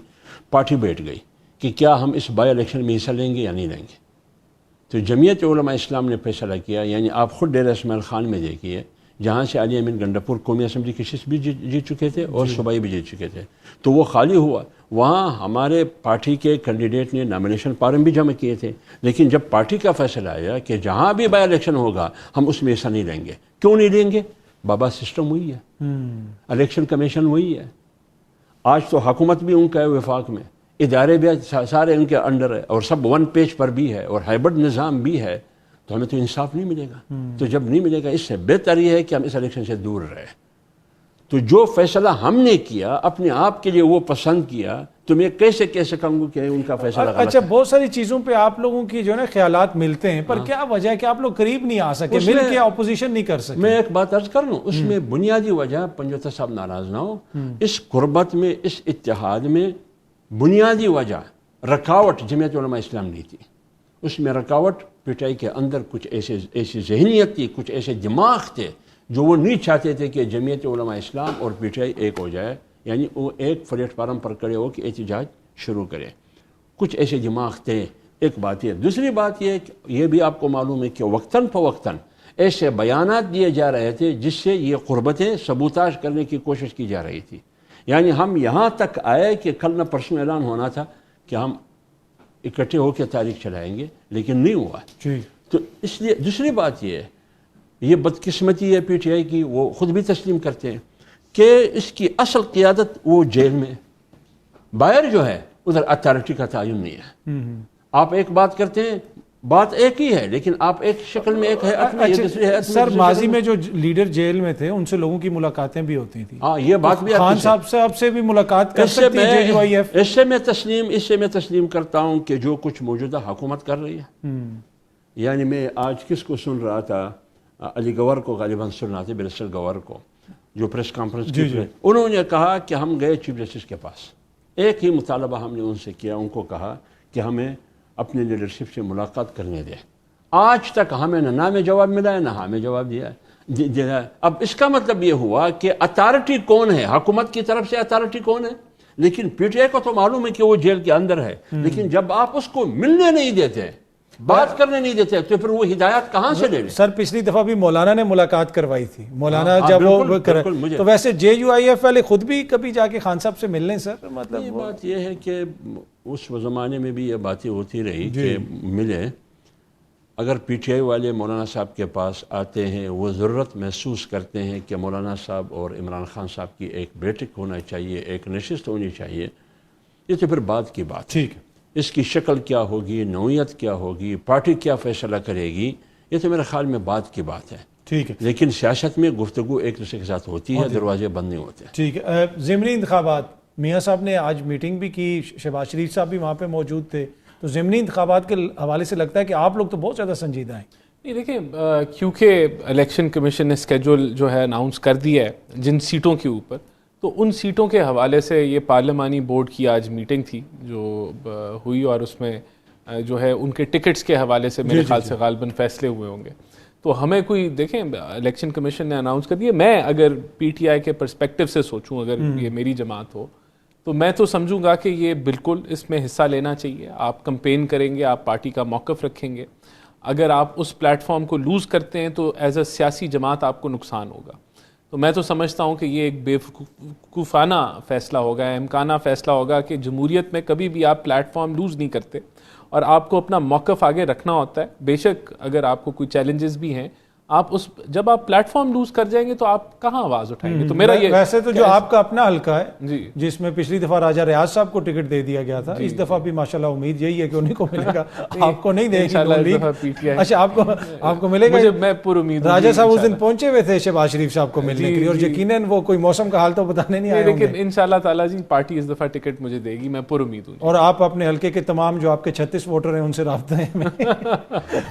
Speaker 2: پارٹی بیٹھ گئی کہ کیا ہم اس بائی الیکشن میں حصہ لیں گے یا نہیں لیں گے. تو جمعیت علماء اسلام نے فیصلہ کیا، یعنی آپ خود ڈیرہ اسماعیل خان میں دیکھیے جہاں سے علی امین گنڈاپور قومی اسمبلی کی شست بھی جیت چکے تھے اور صوبائی بھی جیت چکے تھے، تو وہ خالی ہوا. وہاں ہمارے پارٹی کے کینڈیڈیٹ نے نامینیشن فارم بھی جمع کیے تھے، لیکن جب پارٹی کا فیصلہ آیا کہ جہاں بھی بائی الیکشن ہوگا ہم اس میں حصہ نہیں لیں گے. کیوں نہیں لیں گے؟ بابا سسٹم وہی ہے، الیکشن کمیشن وہی ہے. آج تو حکومت بھی ان کا ہے، وفاق میں ادارے بھی سارے ان کے انڈر ہے اور سب 1 پیج پر بھی ہے اور ہائبرڈ نظام بھی ہے، تو ہمیں تو انصاف نہیں ملے گا. تو جب نہیں ملے گا اس سے بہتر یہ ہے کہ ہم اس الیکشن سے دور رہیں. تو جو فیصلہ ہم نے کیا اپنے آپ کے لیے وہ پسند کیا، تو میں کیسے کہوں گا کہ ان کا فیصلہ غلط ہے.
Speaker 1: اچھا، بہت ساری چیزوں پہ آپ لوگوں کی جو ہے نا خیالات ملتے ہیں، پر کیا وجہ ہے کہ آپ لوگ قریب نہیں آ سکے، مل کے اپوزیشن نہیں کر سکے؟
Speaker 2: میں ایک بات عرض کر لوں، اس میں بنیادی وجہ، پنجوتا صاحب ناراض نہ ہو، اس قربت میں، اس اتحاد میں بنیادی وجہ رکاوٹ جمعیت علماء اسلام نہیں تھی. اس میں رکاوٹ پٹائی کے اندر کچھ ایسی ذہنیت تھی، کچھ ایسے دماغ تھے جو وہ نہیں چاہتے تھے کہ جمعیت علماء اسلام اور پی ٹی آئی ایک ہو جائے، یعنی وہ ایک پلیٹ فارم پر کھڑے ہو کہ احتجاج شروع کرے. کچھ ایسے دماغ تھے. ایک بات یہ. دوسری بات یہ کہ یہ بھی آپ کو معلوم ہے کہ وقتاً فوقتاً ایسے بیانات دیے جا رہے تھے جس سے یہ قربتیں سبوتاژ کرنے کی کوشش کی جا رہی تھی. یعنی ہم یہاں تک آئے کہ کل نہ پرسوں اعلان ہونا تھا کہ ہم اکٹھے ہو کے تاریخ چلائیں گے، لیکن نہیں ہوا. تو اس لیے دوسری بات یہ ہے، یہ بدقسمتی ہے پی ٹی آئی کی، وہ خود بھی تسلیم کرتے ہیں کہ اس کی اصل قیادت وہ جیل میں، باہر جو ہے ادھر اتھارٹی کا تعین نہیں ہے. آپ ایک بات کرتے ہیں، بات ایک ہی ہے، لیکن آپ ایک شکل میں ایک ہے.
Speaker 1: سر ماضی میں جو لیڈر جیل میں تھے ان سے لوگوں کی ملاقاتیں بھی ہوتی تھیں.
Speaker 2: ہاں یہ بات بھی
Speaker 1: خان صاحب سے بھی ملاقات کر سکتی ہے JUIF.
Speaker 2: اس سے میں تسلیم کرتا ہوں کہ جو کچھ موجودہ حکومت کر رہی ہے. یعنی میں آج کس کو سن رہا تھا، علی گور کو غالباً سننا تھا، بیرسٹر گور کو، جو پریس کانفرنس کی تھی. انہوں نے کہا کہ ہم گئے چیف جسٹس کے پاس، ایک ہی مطالبہ ہم نے ان سے کیا، ان کو کہا کہ ہمیں اپنے لیڈرشپ سے ملاقات کرنے دیں. آج تک ہمیں نہ میں جواب ملا ہے نہ ہمیں جواب دیا ہے. اب اس کا مطلب یہ ہوا کہ اتھارٹی کون ہے، حکومت کی طرف سے اتھارٹی کون ہے. لیکن پی ٹی آئی کو تو معلوم ہے کہ وہ جیل کے اندر ہے، لیکن جب آپ اس کو ملنے نہیں دیتے، بات کرنے نہیں دیتے، تو پھر وہ ہدایات کہاں سے لے لیں؟
Speaker 1: سر پچھلی دفعہ بھی مولانا نے ملاقات کروائی تھی، مولانا جب وہ تو ویسے JUIF والے خود بھی کبھی جا کے خان صاحب سے مل لیں سر. مطلب
Speaker 2: بات یہ ہے کہ اس زمانے میں بھی یہ باتیں ہوتی رہی کہ ملے. اگر پی ٹی آئی والے مولانا صاحب کے پاس آتے ہیں، وہ ضرورت محسوس کرتے ہیں کہ مولانا صاحب اور عمران خان صاحب کی ایک بیٹھک ہونا چاہیے، ایک نشست ہونی چاہیے، یہ تو پھر بعد کی بات.
Speaker 1: ٹھیک ہے،
Speaker 2: اس کی شکل کیا ہوگی، نوعیت کیا ہوگی، پارٹی کیا فیصلہ کرے گی، یہ تو میرے خیال میں بعد کی بات ہے.
Speaker 1: ٹھیک ہے.
Speaker 2: لیکن سیاست میں گفتگو ایک دوسرے کے ساتھ ہوتی ہے، دروازے بند نہیں ہوتے.
Speaker 1: ٹھیک ہے. ضمنی انتخابات، میاں صاحب نے آج میٹنگ بھی کی، شہباز شریف صاحب بھی وہاں پہ موجود تھے، تو ضمنی انتخابات کے حوالے سے لگتا ہے کہ آپ لوگ تو بہت زیادہ سنجیدہ ہیں.
Speaker 3: نہیں دیکھیں، کیونکہ الیکشن کمیشن نے اسکیجول جو ہے اناؤنس کر دیا ہے جن سیٹوں کے اوپر، تو ان سیٹوں کے حوالے سے یہ پارلیمانی بورڈ کی آج میٹنگ تھی جو ہوئی، اور اس میں جو ہے ان کے ٹکٹس کے حوالے سے میرے خیال سے غالباً فیصلے ہوئے ہوں گے. تو ہمیں کوئی دیکھیں، الیکشن کمیشن نے اناؤنس کر دیا. میں اگر پی ٹی آئی کے پرسپیکٹو سے سوچوں، اگر یہ میری جماعت ہو، تو میں تو سمجھوں گا کہ یہ بالکل اس میں حصہ لینا چاہیے. آپ کمپین کریں گے، آپ پارٹی کا موقف رکھیں گے. اگر آپ اس پلیٹ فارم کو لوز کرتے ہیں تو ایز اے سیاسی جماعت آپ کو نقصان ہوگا. تو میں تو سمجھتا ہوں کہ یہ ایک بے وقوفانہ فیصلہ ہوگا، امکانہ فیصلہ ہوگا کہ جمہوریت میں کبھی بھی آپ پلیٹ فارم لوز نہیں کرتے، اور آپ کو اپنا موقف آگے رکھنا ہوتا ہے. بے شک اگر آپ کو کوئی چیلنجز بھی ہیں، آپ جب آپ پلیٹ فارم لوز کر جائیں گے تو آپ کہاں آواز اٹھائیں گے. تو میرا یہ
Speaker 1: ویسے تو جو آپ کا اپنا حلقہ ہے
Speaker 3: جی،
Speaker 1: جس میں پچھلی دفعہ راجہ ریاض صاحب کو ٹکٹ دے دیا گیا تھا، اس دفعہ بھی ماشاءاللہ امید یہی ہے کہ انہیں کو ملے گا. آپ کو نہیں دے گی. اچھا، آپ کو ملے گا.
Speaker 3: میں پر امید.
Speaker 1: راجہ صاحب اس دن پہنچے ہوئے تھے شہباز شریف صاحب کو ملنے کے لیے، اور یقیناً وہ کوئی موسم کا حال تو بتانے نہیں آئے ہوں گے.
Speaker 3: لیکن انشاءاللہ تعالیٰ جی پارٹی اس دفعہ ٹکٹ مجھے دے گی، میں پر امید ہوں.
Speaker 1: اور آپ اپنے حلقے کے تمام جو آپ کے 36 ووٹر ہیں ان سے رابطے ہیں؟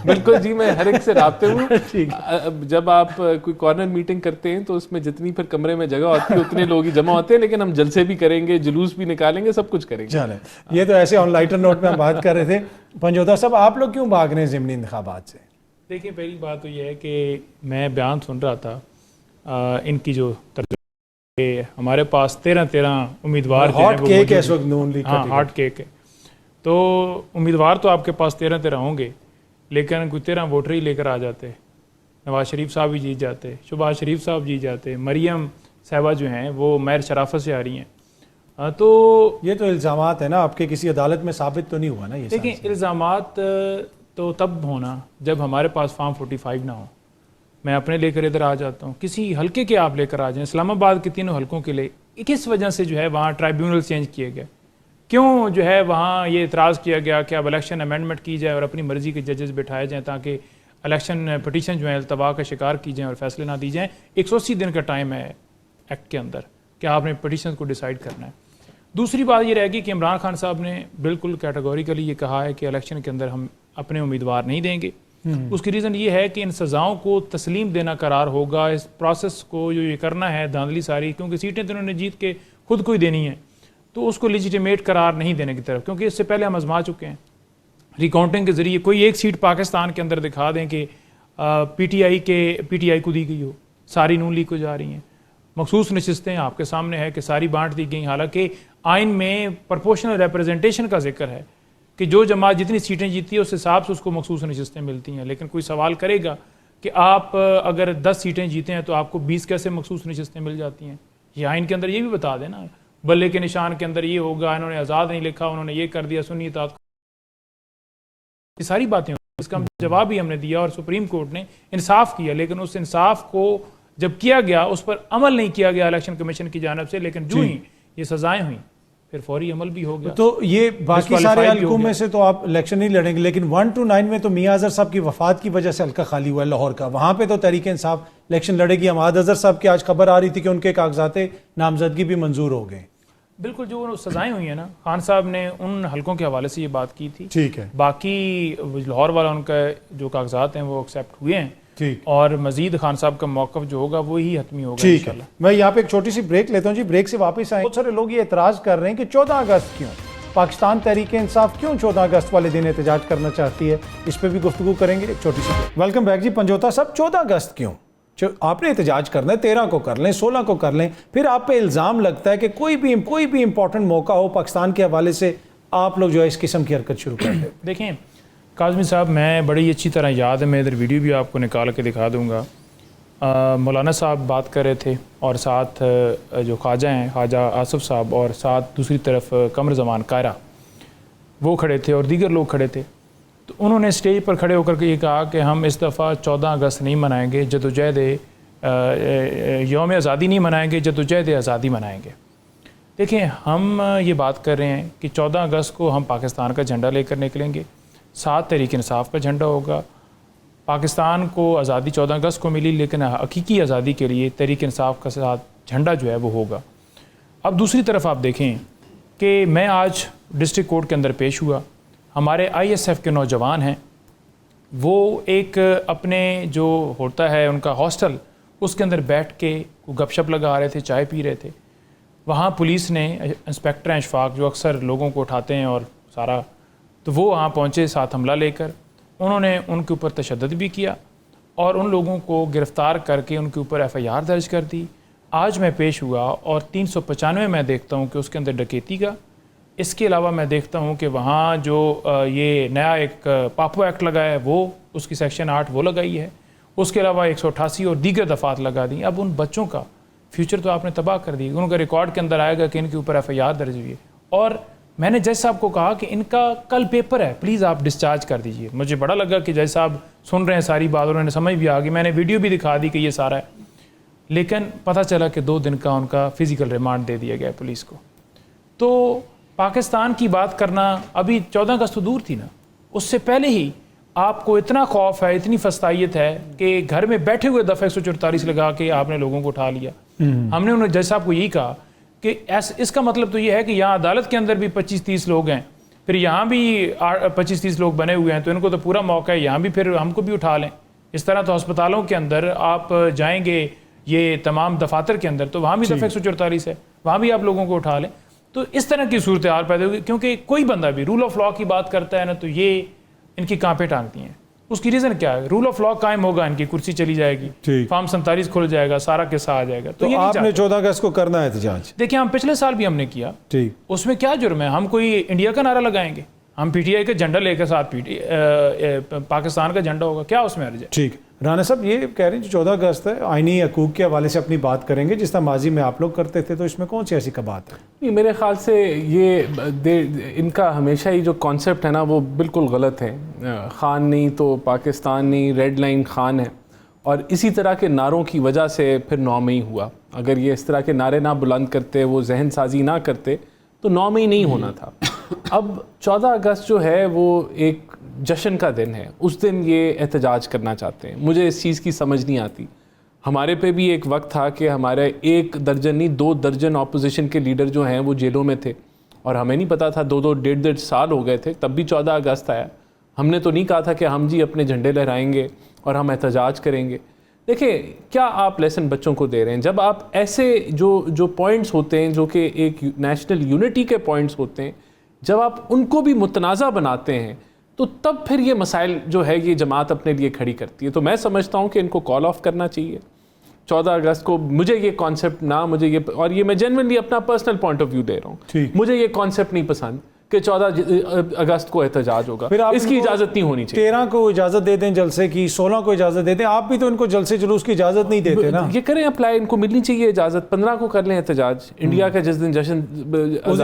Speaker 3: بالکل جی، میں ہر ایک سے رابطے ہوں. جب آپ کوئی کارنر میٹنگ کرتے ہیں تو اس میں جتنی پھر کمرے میں جگہ ہوتی ہے اتنے لوگ ہی جمع ہوتے ہیں، لیکن ہم جلسے بھی کریں گے، جلوس بھی نکالیں گے، سب کچھ کریں گے.
Speaker 1: چلیں، یہ تو ایسے آن لائٹر نوٹ میں ہم بات کر رہے تھے. پنجوتا صاحب، آپ لوگ کیوں بھاگ رہے ہیں ضمنی انتخابات سے؟
Speaker 4: دیکھیں، پہلی بات تو یہ ہے کہ میں بیان سن رہا تھا ان کی جو کہ ہمارے پاس 13 امیدوار
Speaker 1: ہاٹ کیک ہے اس وقت نون لیگ.
Speaker 4: ہاں، ہاٹ کیک ہے. تو امیدوار تو آپ کے پاس 13 ہوں گے، لیکن کوئی 13 ووٹر ہی لے کر آ جاتے. نواز شریف صاحب بھی جیت جاتے، شہباز شریف صاحب جیت جاتے، مریم صاحبہ جو ہیں وہ مہر شرافت سے آ رہی ہیں. تو
Speaker 1: یہ تو الزامات ہیں نا، آپ کے کسی عدالت میں ثابت تو نہیں ہوا نا یہ؟
Speaker 4: دیکھیں، الزامات تو تب ہونا جب ہمارے پاس فارم 45 نہ ہو. میں اپنے لے کر ادھر آ جاتا ہوں، کسی حلقے کے آپ لے کر آ جائیں. اسلام آباد کے 3 حلقوں کے لیے کس وجہ سے جو ہے وہاں ٹرائیبیونل چینج کیے گئے؟ کیوں جو ہے وہاں یہ اعتراض کیا گیا کہ اب الیکشن امینڈمنٹ کی جائے اور اپنی مرضی کے ججز بٹھائے جائیں تاکہ الیکشن پٹیشن جو ہے التوا کا شکار کی جائیں اور فیصلے نہ دی جائیں. 180 دن کا ٹائم ہے ایکٹ کے اندر کہ آپ نے پٹیشن کو ڈیسائیڈ کرنا ہے. دوسری بات یہ رہے گی کہ عمران خان صاحب نے بالکل کیٹیگوریکلی یہ کہا ہے کہ الیکشن کے اندر ہم اپنے امیدوار نہیں دیں گے. اس کی ریزن یہ ہے کہ ان سزاؤں کو تسلیم دینا قرار ہوگا. اس پروسیس کو جو یہ کرنا ہے دھاندلی ساری، کیونکہ سیٹیں تو انہوں نے جیت کے خود کو ہی دینی ہیں، تو اس کو لیجیٹیمیٹ قرار نہیں دینے کی طرف، کیونکہ اس سے پہلے ہم آزما چکے ہیں. ریکاؤنٹنگ کے ذریعے کوئی ایک سیٹ پاکستان کے اندر دکھا دیں کہ پی ٹی آئی کو دی گئی ہو، ساری نون لیگ کو جا رہی ہیں. مخصوص نشستیں آپ کے سامنے ہے کہ ساری بانٹ دی گئیں، حالانکہ آئین میں پرپورشنل ریپرزنٹیشن کا ذکر ہے کہ جو جماعت جتنی سیٹیں جیتی ہے اس حساب سے اس کو مخصوص نشستیں ملتی ہیں. لیکن کوئی سوال کرے گا کہ آپ اگر 10 سیٹیں جیتے ہیں تو آپ کو 20 کیسے مخصوص نشستیں مل جاتی ہیں؟ یہ آئین کے اندر یہ بھی بتا دیں نا. بلے کے نشان کے اندر یہ ہوگا, انہوں نے آزاد نہیں لکھا, انہوں نے یہ کر دیا, سنی اطاعت, یہ ساری باتیں, اس کا جواب بھی ہم نے دیا اور سپریم کورٹ نے انصاف کیا, لیکن اس انصاف کو جب کیا گیا اس پر عمل نہیں کیا گیا الیکشن کمیشن کی جانب سے, لیکن جو ہی یہ سزائیں ہوئیں پھر فوری عمل بھی ہو گیا.
Speaker 1: تو یہ باقی سارے حلقوں میں سے تو آپ الیکشن نہیں لڑیں گے, لیکن 1 to 9 میں تو میاں اظہر صاحب کی وفات کی وجہ سے حلقہ خالی ہوا ہے لاہور کا, وہاں پہ تو تحریک انصاف الیکشن لڑے گی. حماد اظہر صاحب کی آج خبر آ رہی تھی کہ ان کے کاغذات نامزدگی بھی منظور ہو گئے.
Speaker 4: بالکل, جو سزائیں ہوئی ہیں نا, خان صاحب نے ان حلقوں کے حوالے سے یہ بات کی تھی.
Speaker 1: ٹھیک ہے,
Speaker 4: باقی لاہور والا ان کا جو کاغذات ہیں وہ ایکسیپٹ ہوئے ہیں, اور مزید خان صاحب کا موقف جو ہوگا وہی حتمی ہوگا.
Speaker 1: ٹھیک ہے, میں یہاں پہ ایک چھوٹی سی بریک لیتا ہوں جی. بریک سے واپس آئیں. بہت سارے لوگ یہ اعتراض کر رہے ہیں کہ 14 اگست کیوں, پاکستان تحریک انصاف کیوں 14 اگست والے دن احتجاج کرنا چاہتی ہے, اس پہ بھی گفتگو کریں گے. ایک چھوٹی سی بریک. ویلکم بیک جی. پنجوتا صاحب, 14 اگست کیوں؟ آپ نے احتجاج کرنا ہے, 13 کو کر لیں, 16 کو کر لیں, پھر آپ پہ الزام لگتا ہے کہ کوئی بھی امپورٹنٹ موقع ہو پاکستان کے حوالے سے آپ لوگ جو ہے اس قسم کی حرکت شروع کر دیں.
Speaker 4: دیکھیں کاظمی صاحب, میں بڑی اچھی طرح یاد ہے, میں ادھر ویڈیو بھی آپ کو نکال کے دکھا دوں گا. مولانا صاحب بات کر رہے تھے اور ساتھ جو خواجہ ہیں خواجہ آصف صاحب, اور ساتھ دوسری طرف قمر زمان قائرہ, وہ کھڑے تھے اور دیگر لوگ کھڑے تھے. تو انہوں نے اسٹیج پر کھڑے ہو کر کے یہ کہا کہ ہم اس دفعہ 14 اگست نہیں منائیں گے, جدوجہد یوم آزادی نہیں منائیں گے, جدوجہد آزادی منائیں گے. دیکھیں ہم یہ بات کر رہے ہیں کہ 14 اگست کو ہم پاکستان کا جھنڈا لے کر نکلیں گے, ساتھ تحریک انصاف کا جھنڈا ہوگا. پاکستان کو آزادی 14 اگست کو ملی, لیکن حقیقی آزادی کے لیے تحریک انصاف کا ساتھ جھنڈا جو ہے وہ ہوگا. اب دوسری طرف آپ دیکھیں کہ میں آج ڈسٹرکٹ کورٹ کے اندر پیش ہوا, ہمارے ISF کے نوجوان ہیں, وہ ایک اپنے جو ہوتا ہے ان کا ہاسٹل, اس کے اندر بیٹھ کے گپ شپ لگا رہے تھے, چائے پی رہے تھے. وہاں پولیس نے, انسپیکٹر اشفاق جو اکثر لوگوں کو اٹھاتے ہیں اور سارا, تو وہ وہاں پہنچے ساتھ حملہ لے کر. انہوں نے ان کے اوپر تشدد بھی کیا اور ان لوگوں کو گرفتار کر کے ان کے اوپر FIR درج کر دی. آج میں پیش ہوا اور 395 میں دیکھتا ہوں کہ اس کے اندر ڈکیتی کا. اس کے علاوہ میں دیکھتا ہوں کہ وہاں جو یہ نیا ایک پاپو ایکٹ لگا ہے, وہ اس کی سیکشن 8 وہ لگائی ہے. اس کے علاوہ 188 اور دیگر دفعات لگا دیں. اب ان بچوں کا فیوچر تو آپ نے تباہ کر دی. ان کا ریکارڈ کے اندر آئے گا کہ ان کے اوپر FIR درج ہوئی ہے. اور میں نے جج صاحب کو کہا کہ ان کا کل پیپر ہے, پلیز آپ ڈسچارج کر دیجئے. مجھے بڑا لگا کہ جج صاحب سن رہے ہیں ساری بات, انہوں نے سمجھ بھی آ گئی. میں نے ویڈیو بھی دکھا دی کہ یہ سارا ہے, لیکن پتہ چلا کہ 2 دن کا ان کا فزیکل ریمانڈ دے دیا گیا پولیس کو. تو پاکستان کی بات کرنا, ابھی 14 اگست تو دور تھی نا, اس سے پہلے ہی آپ کو اتنا خوف ہے, اتنی فستائیت ہے کہ گھر میں بیٹھے ہوئے دفعہ 144 لگا کے آپ نے لوگوں کو اٹھا لیا. ہم نے انہوں جج صاحب کو یہی کہا کہ اس کا مطلب تو یہ ہے کہ یہاں عدالت کے اندر بھی 25-30 لوگ ہیں, پھر یہاں بھی 25-30 لوگ بنے ہوئے ہیں, تو ان کو تو پورا موقع ہے یہاں بھی پھر ہم کو بھی اٹھا لیں. اس طرح تو ہسپتالوں کے اندر آپ جائیں گے, یہ تمام دفاتر کے اندر, تو وہاں بھی دفعہ 144 ہے, وہاں بھی آپ لوگوں کو اٹھا لیں. تو اس طرح کی صورتحال پیدا ہوگی, کیونکہ کوئی بندہ بھی رول آف لا کی بات کرتا ہے نا, تو یہ ان کی کانپیں ٹانگتی ہیں. اس کی ریزن کیا ہے؟ رول آف لا قائم ہوگا, ان کی کرسی چلی جائے گی, فارم 47 کھل جائے گا, سارا قصہ آ جائے گا.
Speaker 1: تو آپ نے 14 اگست کو کرنا ہے احتجاج؟
Speaker 4: دیکھیں ہم پچھلے سال بھی ہم نے کیا, اس میں کیا جرم ہے؟ ہم کوئی انڈیا کا نعرہ لگائیں گے؟ ہم PTI کا جھنڈا لے کے ساتھ پاکستان کا جھنڈا ہوگا, کیا اس میں حرج ہے؟
Speaker 1: ٹھیک. رانا صاحب یہ کہہ رہے ہیں جو 14 اگست ہے آئینی حقوق کے حوالے سے اپنی بات کریں گے, جس طرح ماضی میں آپ لوگ کرتے تھے, تو اس میں کون سی ایسی کا بات ہے؟
Speaker 3: نہیں, میرے خیال سے یہ ان کا ہمیشہ ہی جو کانسیپٹ ہے نا وہ بالکل غلط ہے. خان نہیں تو پاکستان نہیں, ریڈ لائن خان ہے, اور اسی طرح کے نعروں کی وجہ سے پھر 9 مئی ہوا. اگر یہ اس طرح کے نعرے نہ بلند کرتے, وہ ذہن سازی نہ کرتے, تو 9 مئی نہیں ہونا تھا. اب 14 اگست جو ہے وہ ایک جشن کا دن ہے, اس دن یہ احتجاج کرنا چاہتے ہیں. مجھے اس چیز کی سمجھ نہیں آتی. ہمارے پہ بھی ایک وقت تھا کہ ہمارے 1 درجن نہیں 2 درجن اپوزیشن کے لیڈر جو ہیں وہ جیلوں میں تھے, اور ہمیں نہیں پتا تھا 2-2 1.5 سال ہو گئے تھے, تب بھی 14 اگست آیا. ہم نے تو نہیں کہا تھا کہ ہم جی اپنے جھنڈے لہرائیں گے اور ہم احتجاج کریں گے. دیکھیں کیا آپ لیسن بچوں کو دے رہے ہیں. جب آپ ایسے جو پوائنٹس ہوتے ہیں جو کہ ایک نیشنل یونٹی کے پوائنٹس ہوتے ہیں, جب آپ ان کو بھی متنازع بناتے ہیں, تو تب پھر یہ مسائل جو ہے یہ جماعت اپنے لیے کھڑی کرتی ہے. تو میں سمجھتا ہوں کہ ان کو کال آف کرنا چاہیے 14 اگست کو. مجھے یہ کانسیپٹ نہ, مجھے یہ, اور یہ میں جنرلی اپنا پرسنل پوائنٹ آف ویو دے رہا ہوں, مجھے یہ کانسیپٹ نہیں پسند کہ 14 اگست کو احتجاج ہوگا. اس کی اجازت نہیں ہونی چاہیے.
Speaker 1: 13 کو اجازت دے دیں جلسے کی, 16 کو اجازت دے دیں. آپ بھی تو ان کو جلسے جلوس کی اجازت نہیں دیتے نا.
Speaker 3: یہ کریں اپلائی, ان کو ملنی چاہیے اجازت. 15 کو کر لیں احتجاج. انڈیا کا جس دن جشن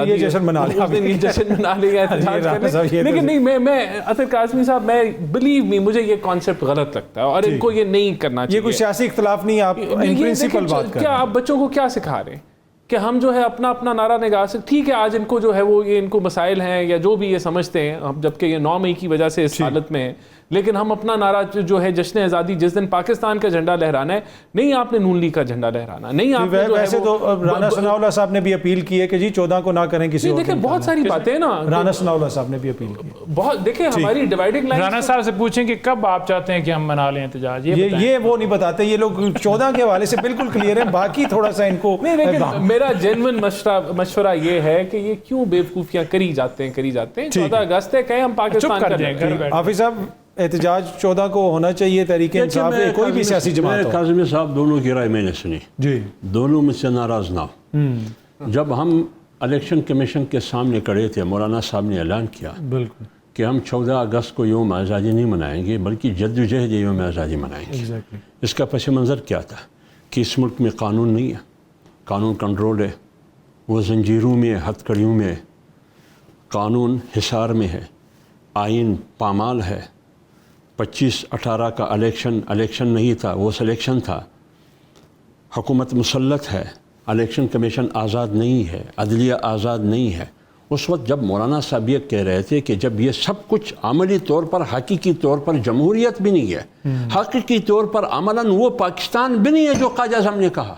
Speaker 1: یہ جشن منا لیں,
Speaker 3: اس دن یہ جشن منا لیں یا احتجاج کر لیں. لیکن نہیں, میں اطہر کاظمی صاحب, میں بلیو می, مجھے یہ کانسیپٹ غلط لگتا ہے اور ان کو یہ نہیں کرنا چاہیے.
Speaker 1: یہ کوئی سیاسی اختلاف نہیں, آپ ان پرنسپل بات کر رہے ہیں.
Speaker 3: کیا آپ بچوں کو کیا سکھا رہے ہیں کہ ہم جو ہے اپنا نعرہ نگاہ سے, ٹھیک ہے آج ان کو جو ہے وہ یہ ان کو مسائل ہیں یا جو بھی یہ سمجھتے ہیں, جبکہ یہ 9 مئی کی وجہ سے اس حالت میں ہے, لیکن ہم اپنا نعرہ جو ہے جشن آزادی جس دن پاکستان کا جھنڈا لہرانا ہے, نہیں آپ نے نون لیگ کا جھنڈا لہرانا, نہیں آپ نے
Speaker 1: ویسے تو رانا ثناء اللہ صاحب نے بھی اپیل کی ہے کہ جی 14 کو نہ کریں کسی اور.
Speaker 3: دیکھیں بہت ساری باتیں نا,
Speaker 1: رانا ثناء اللہ صاحب نے بھی اپیل کی.
Speaker 3: بہت دیکھیں ہماری ڈیوائڈنگ لائن.
Speaker 4: رانا صاحب سے پوچھیں کہ کب آپ چاہتے ہیں کہ ہم منا لیں احتجاج,
Speaker 1: یہ وہ نہیں بتاتے. یہ لوگ 14 کے حوالے سے بالکل کلیئر ہیں, باقی تھوڑا سا ان کو.
Speaker 3: نہیں, لیکن میرا جینوئن مشورہ یہ ہے کہ یہ کیوں بیوقوفیاں کری جاتے ہیں. 14 اگست ہے, کہیں ہم پاکستان کر دیں.
Speaker 1: حافظ صاحب, احتجاج 14 کو ہونا چاہیے. تحریک انصاف ہے, کوئی بھی سیاسی جماعت ہو.
Speaker 2: کاظمی صاحب دونوں کی رائے میں نے سنی
Speaker 1: جی,
Speaker 2: دونوں مجھ سے ناراض نہ ہو. جب ہم الیکشن کمیشن کے سامنے کھڑے تھے, مولانا صاحب نے اعلان کیا
Speaker 1: بالکل
Speaker 2: کہ ہم 14 اگست کو یوم آزادی نہیں منائیں گے بلکہ جدوجہد یوم آزادی منائیں گے. اس کا پس منظر کیا تھا کہ اس ملک میں قانون نہیں ہے, قانون کنٹرول ہے, وہ زنجیروں میں, ہتھ کڑیوں میں, قانون حصار میں ہے, آئین پامال ہے. 25-18 کا الیکشن نہیں تھا, وہ سلیکشن تھا. حکومت مسلط ہے, الیکشن کمیشن آزاد نہیں ہے, عدلیہ آزاد نہیں ہے. اس وقت جب مولانا صاحب یہ کہہ رہے تھے کہ جب یہ سب کچھ عملی طور پر, حقیقی طور پر جمہوریت بھی نہیں ہے, حقیقی طور پر عملاً وہ پاکستان بھی نہیں ہے جو قائد اعظم نے کہا,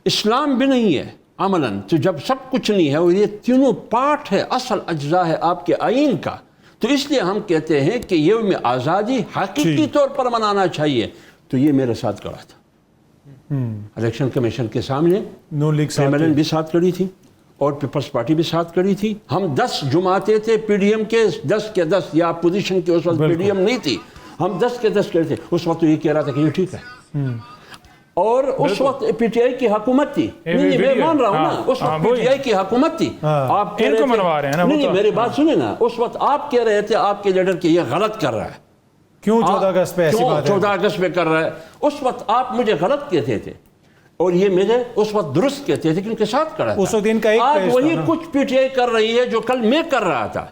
Speaker 2: اسلام بھی نہیں ہے عملاً, تو جب سب کچھ نہیں ہے اور یہ تینوں پارٹ ہے, اصل اجزاء ہے آپ کے آئین کا, تو اس لیے ہم کہتے ہیں کہ یوم آزادی حقیقی طور پر منانا چاہیے. تو یہ میرے ساتھ کھڑا تھا الیکشن کمیشن کے سامنے,
Speaker 1: نون لیگ
Speaker 2: MLN بھی ساتھ کھڑی تھی اور پیپلز پارٹی بھی ساتھ کھڑی تھی. ہم 10 جماعتیں تھے PDM کے, 10 کے 10, یا اپوزیشن کے اس وقت PDM نہیں تھی, ہم 10 کے 10 کھڑے تھے. اس وقت تو یہ کہہ رہا تھا کہ یہ ٹھیک ہے, اور اس وقت PTI کی حکومت تھی. نہیں میں مان رہا ہوں نا, اس وقت PTI کی حکومت تھی. آپ
Speaker 4: ان کو منوا رہے ہیں نا,
Speaker 2: نہیں میری بات سنیں نا, اس وقت آپ کہہ رہے تھے آپ کے لیڈر کہ یہ غلط کر رہا ہے.
Speaker 1: کیوں 14 اگست پہ ایسی بات ہے؟
Speaker 2: 14 اگست پہ کر رہا ہے. اس وقت آپ مجھے غلط کہتے تھے اور یہ میرے اس وقت درست کہتے تھے کہ ان کے ساتھ کھڑا تھا.
Speaker 1: اس وقت ان کا ایک
Speaker 2: آج وہی کچھ PTI کر رہی ہے جو کل میں کر رہا تھا.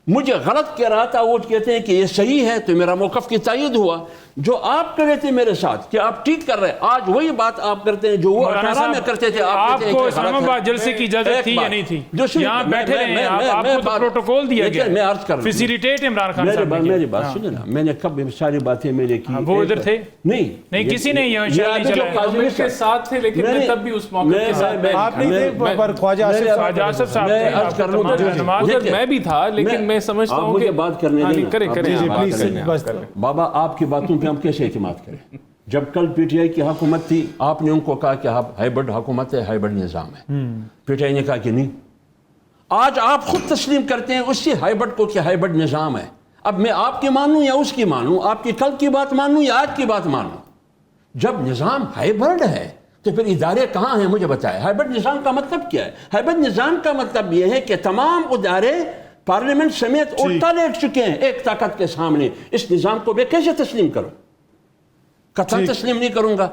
Speaker 2: مجھے غلط کہہ رہا تھا, وہ کہتے ہیں کہ یہ صحیح ہے, تو میرا موقف کی تائید ہوا. جو آپ کر رہے تھے میرے ساتھ کہ آپ ٹھیک کر رہے ہیں, آج وہی بات آپ کرتے ہیں جو وہ 18 میں کرتے تھے.
Speaker 4: آپ کو اسلام آباد جلسے کی اجازت تھی یا نہیں تھی؟ یہاں بیٹھے رہے ہیں آپ کو تو پروٹوکول دیا گیا,
Speaker 2: میں عرض کر رہا ہوں,
Speaker 4: فیسیلیٹیٹ عمران خان صاحب نے.
Speaker 2: میری بات سنیں نا, میں نے کب ساری باتیں میں نے کی,
Speaker 4: وہ ادھر تھے
Speaker 2: نہیں
Speaker 4: کسی نے یہ شاید نہیں چلایا,
Speaker 3: کے ساتھ تھے, لیکن میں تب بھی اس موقع کے ساتھ
Speaker 1: آپ نہیں تھے, پر خواجہ آصف صاحب
Speaker 2: میں عرض کر رہا ہوں,
Speaker 3: میں بھی تھا, لیکن میں سمجھتا ہوں کہ
Speaker 2: بات کرنے دیں. بابا آپ کی باتوں پہ ہم کیسے اعتماد کریں؟ جب کل PTI کی حکومت تھی, آپ نے ان کو کہا کہ ہائبرڈ حکومت ہے, ہائبرڈ نظام ہے. PTI نے کہا کہ نہیں. آج آپ خود تسلیم کرتے ہیں اسی ہائبرڈ کو کہ ہائبرڈ نظام ہے. اب میں آپ کی مانوں یا اس کی مانوں, آپ کی کل کی بات مانوں یا آج کی بات مانوں, جب نظام ہائبرڈ ہے تو پھر ادارے کہاں ہیں مجھے بتائیں. ہائبرڈ نظام کا مطلب کیا ہے؟ ہائبرڈ نظام کا مطلب یہ ہے کہ تمام ادارے پارلیمنٹ سمیت الٹا لیٹ چکے ہیں ایک طاقت کے سامنے. اس نظام کو میں کیسے تسلیم کروں؟ قطعا تسلیم نہیں کروں گا.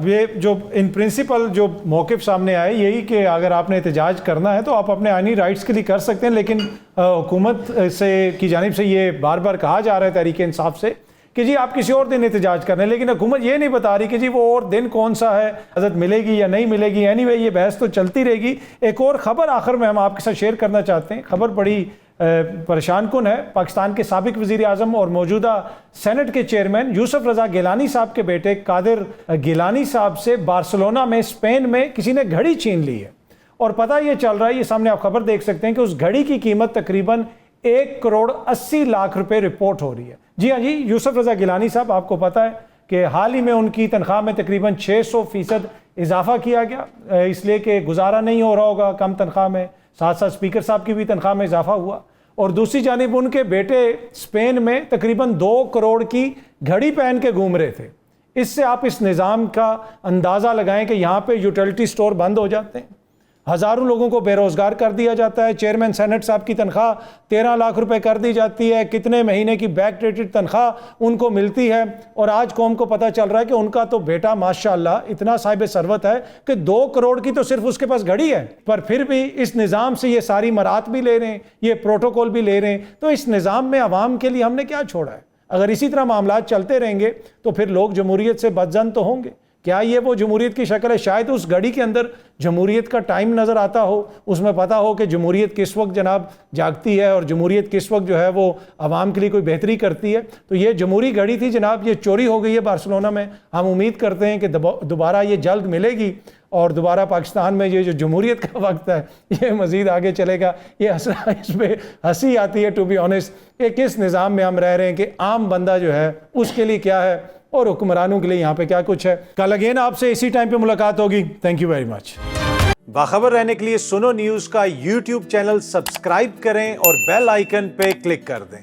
Speaker 1: یہ جو ان پرنسپل جو موقف سامنے آئے یہی کہ اگر آپ نے احتجاج کرنا ہے تو آپ اپنے آئینی رائٹس کے لیے کر سکتے ہیں, لیکن حکومت سے کی جانب سے یہ بار بار کہا جا رہا ہے تحریک انصاف سے کہ جی آپ کسی اور دن احتجاج کر رہے ہیں, لیکن حکومت یہ نہیں بتا رہی کہ جی وہ اور دن کون سا ہے, اجازت ملے گی یا نہیں ملے گی. اینی وے یہ بحث تو چلتی رہے گی. ایک اور خبر آخر میں ہم آپ کے ساتھ شیئر کرنا چاہتے ہیں, خبر بڑی پریشان کن ہے. پاکستان کے سابق وزیر اعظم اور موجودہ سینٹ کے چیئرمین یوسف رضا گیلانی صاحب کے بیٹے قادر گیلانی صاحب سے بارسلونا میں اسپین میں کسی نے گھڑی چھین لی ہے, اور پتہ یہ چل رہا ہے, یہ سامنے آپ خبر دیکھ سکتے ہیں کہ اس گھڑی کی قیمت تقریباً 1.80 کروڑ رپورٹ ہو رہی ہے. جی ہاں جی, یوسف رضا گیلانی صاحب, آپ کو پتہ ہے کہ حال ہی میں ان کی تنخواہ میں تقریباً 600% اضافہ کیا گیا, اس لیے کہ گزارا نہیں ہو رہا ہوگا کم تنخواہ میں. ساتھ ساتھ اسپیکر صاحب کی بھی تنخواہ میں اضافہ ہوا, اور دوسری جانب ان کے بیٹے اسپین میں تقریباً 2 کروڑ کی گھڑی پہن کے گھوم رہے تھے. اس سے آپ اس نظام کا اندازہ لگائیں کہ یہاں پہ یوٹیلٹی سٹور بند ہو جاتے ہیں, ہزاروں لوگوں کو بے روزگار کر دیا جاتا ہے. چیئرمین سینٹ صاحب کی تنخواہ 13 لاکھ روپے کر دی جاتی ہے, کتنے مہینے کی بیک ڈیٹڈ تنخواہ ان کو ملتی ہے, اور آج قوم کو پتہ چل رہا ہے کہ ان کا تو بیٹا ماشاءاللہ اتنا صاحب ثروت ہے کہ 2 کروڑ کی تو صرف اس کے پاس گھڑی ہے, پر پھر بھی اس نظام سے یہ ساری مرات بھی لے رہے ہیں, یہ پروٹوکول بھی لے رہے ہیں. تو اس نظام میں عوام کے لیے ہم نے کیا چھوڑا ہے؟ اگر اسی طرح معاملات چلتے رہیں گے تو پھر لوگ جمہوریت سے بدظن تو ہوں گے. کیا یہ وہ جمہوریت کی شکل ہے؟ شاید اس گھڑی کے اندر جمہوریت کا ٹائم نظر آتا ہو, اس میں پتا ہو کہ جمہوریت کس وقت جناب جاگتی ہے اور جمہوریت کس وقت جو ہے وہ عوام کے لیے کوئی بہتری کرتی ہے. تو یہ جمہوری گھڑی تھی جناب, یہ چوری ہو گئی ہے بارسلونا میں. ہم امید کرتے ہیں کہ دوبارہ یہ جلد ملے گی اور دوبارہ پاکستان میں یہ جو جمہوریت کا وقت ہے یہ مزید آگے چلے گا. یہ اس پہ ہنسی آتی ہے ٹو بی آنیسٹ کہ کس نظام میں ہم رہ رہے ہیں کہ عام بندہ جو ہے اس کے لیے کیا ہے اور حکمرانوں کے لیے یہاں پہ کیا کچھ ہے. کل اگین آپ سے اسی ٹائم پہ ملاقات ہوگی. Thank you very much. باخبر رہنے کے لیے سنو نیوز کا یوٹیوب چینل سبسکرائب کریں اور بیل آئیکن پہ کلک کر دیں.